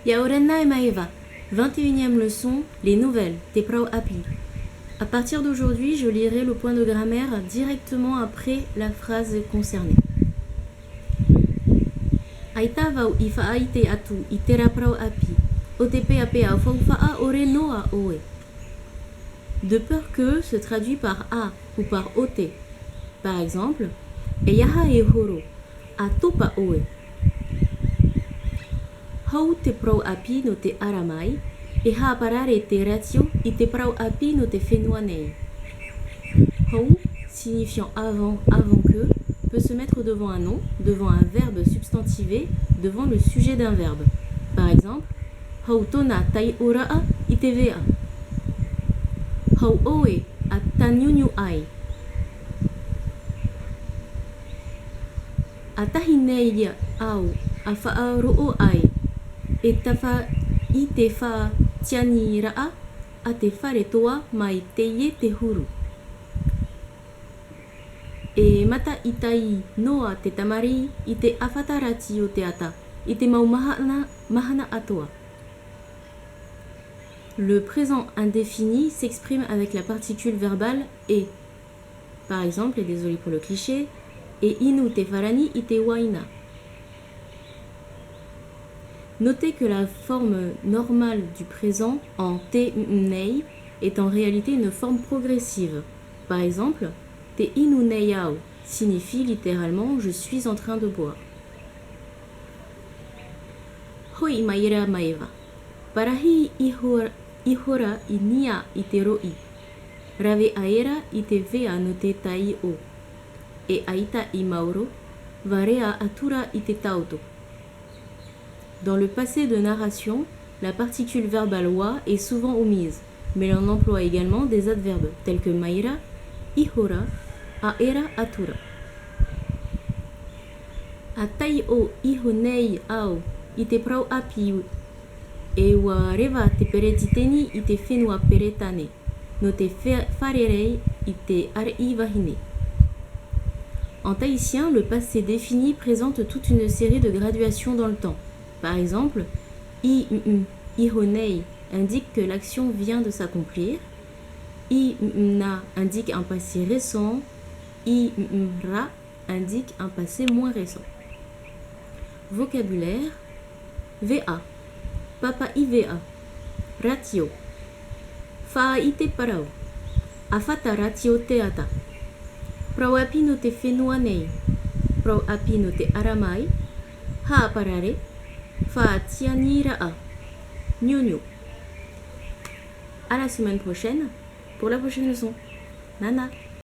Yaorenna Emaeva, 21e leçon, les nouvelles, te prau api. À partir d'aujourd'hui, je lirai le point de grammaire directement après la phrase concernée. Aita vau ifa aite atu itera prau api. Otepe apea faufa'a ore noa oe. De peur que se traduit par a ou par ote. Par exemple, eyaha e horo, atupa oe. Hau te prau api no te aramai, e ha parare te ratio i te prau api no te whenua nei. Hau, signifiant avant, avant que, peut se mettre devant un nom, devant un verbe substantivé, devant le sujet d'un verbe. Par exemple, hau tona tai ura'a i te vea. Hau oe a tanyunyu ai. Atahi nei ia au a whaaro'o ai. E tawha i te wha tiani raa a te whare toa mai te ie te huru. E mata i tai noa te tamari i te awhatarati o te ata, i te mau mahana atoa. Le présent indéfini s'exprime avec la particule verbale et. Par exemple, et désolé pour le cliché, e inu te farani i te waina. Notez que la forme normale du présent en te nei est en réalité une forme progressive. Par exemple, te inu nei au signifie littéralement je suis en train de boire. Hoi maira maeva. Parahi ihora i nia i te roi. Rave aera i te vea no te tai o. E aita i mauro, varea atura i te tauto. Dans le passé de narration, la particule verbale wa est souvent omise, mais l'on emploie également des adverbes tels que maira, ihora, aera, atura. Atai o iho nei au i te prau api e wa reva te peretiteni i te whenua peretane, no te wharerei i te arei wahine. En tahitien, le passé défini présente toute une série de graduations dans le temps. Par exemple, ihonei indique que l'action vient de s'accomplir, na indique un passé récent, ra indique un passé moins récent. Vocabulaire: va, papa ivea, ratio, faa ite parau, afata ratio teata, prau api no te whenua nei, prau api no te aramai, ha parare, fa tiani raa, nyonyo. À la semaine prochaine pour la prochaine leçon. Nana.